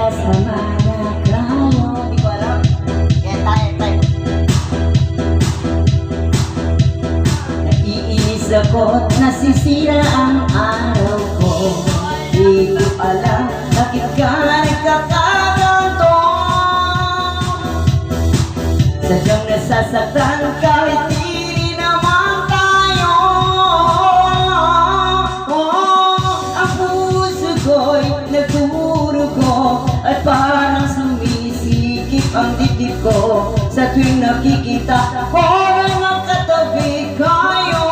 magkasama na tayo. Di ko alam. Kaya tayo. Naiinis ako't nasisira ang araw ko. Di ko alam bakit ka nagkakaganto. Sadyang nasasaktan kahit di naman tayo. Ang puso ko'y nagdurugo at parang sumisikip ang dibdib ko sa tuwing nakikita ko na magkatabi kayo.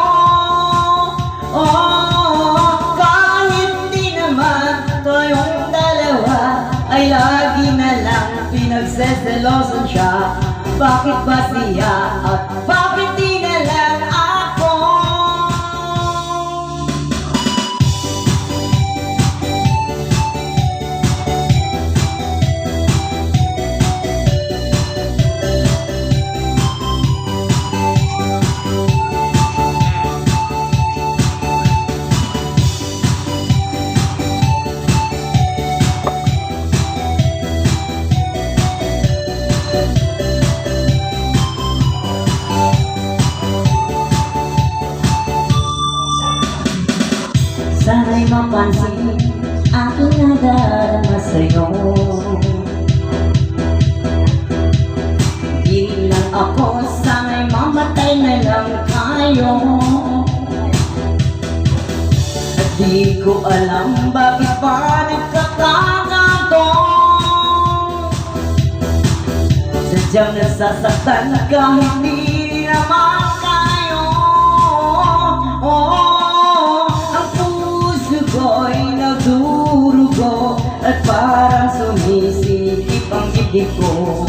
Kahit di naman tayong dalawa ay lagi na lang pinagseselosan siya. Bakit ba siya at bakit di na lang ako? Sana'y mapansin aking nadarama sa'yo. Di lang ako, sana'y mamatay na lang tayo. At di ko alam bakit pa nagkakaganto. Sadyang nasasaktan kahit di naman kayo. Ko'y nagdurugo at parang sumisikip ang dibdib ko.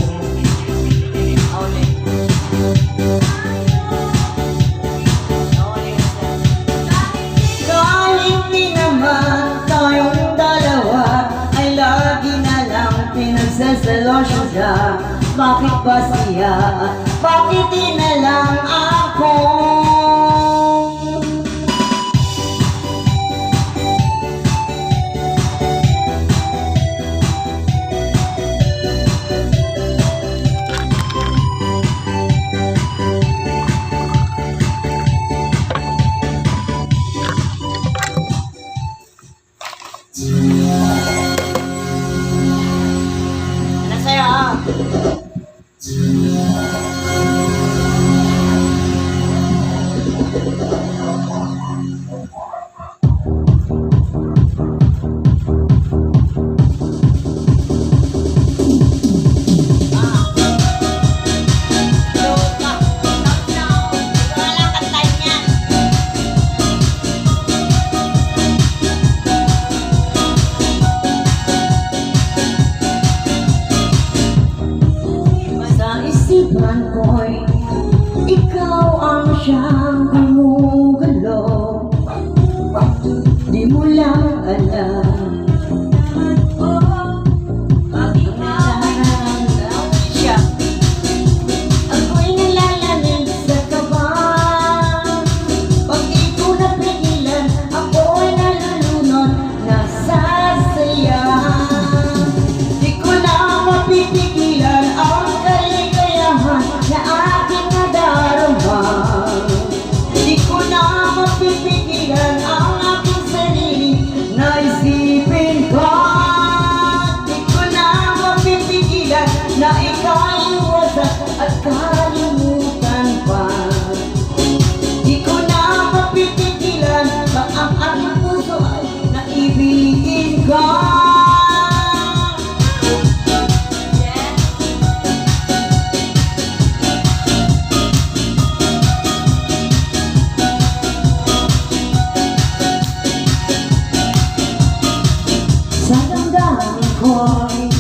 Kahit di naman tayong dalawa ay lagi na lang pinagseselosyon siya. Bakit ba siya at bakit di na lang ako? Ano sa'yo? Isipan ko'y ikaw ang siyang gumugulo. Di mo lang alam bakit nararamdaman siya. Ako'y nalalamig sa kaba. Pag di ko napigilan, ako'y nalulunod, nasasaya. Di ko na mapipigilan ang na aking nadarama. Di ko na mapipigilan ang aking sarili na isipin ka. Di ko na mapipigilan na ika'y iwasan at kalimutan pa. Di ko na mapipigilan na ang aking puso ay naibigin ka. Sa damdamin ko'y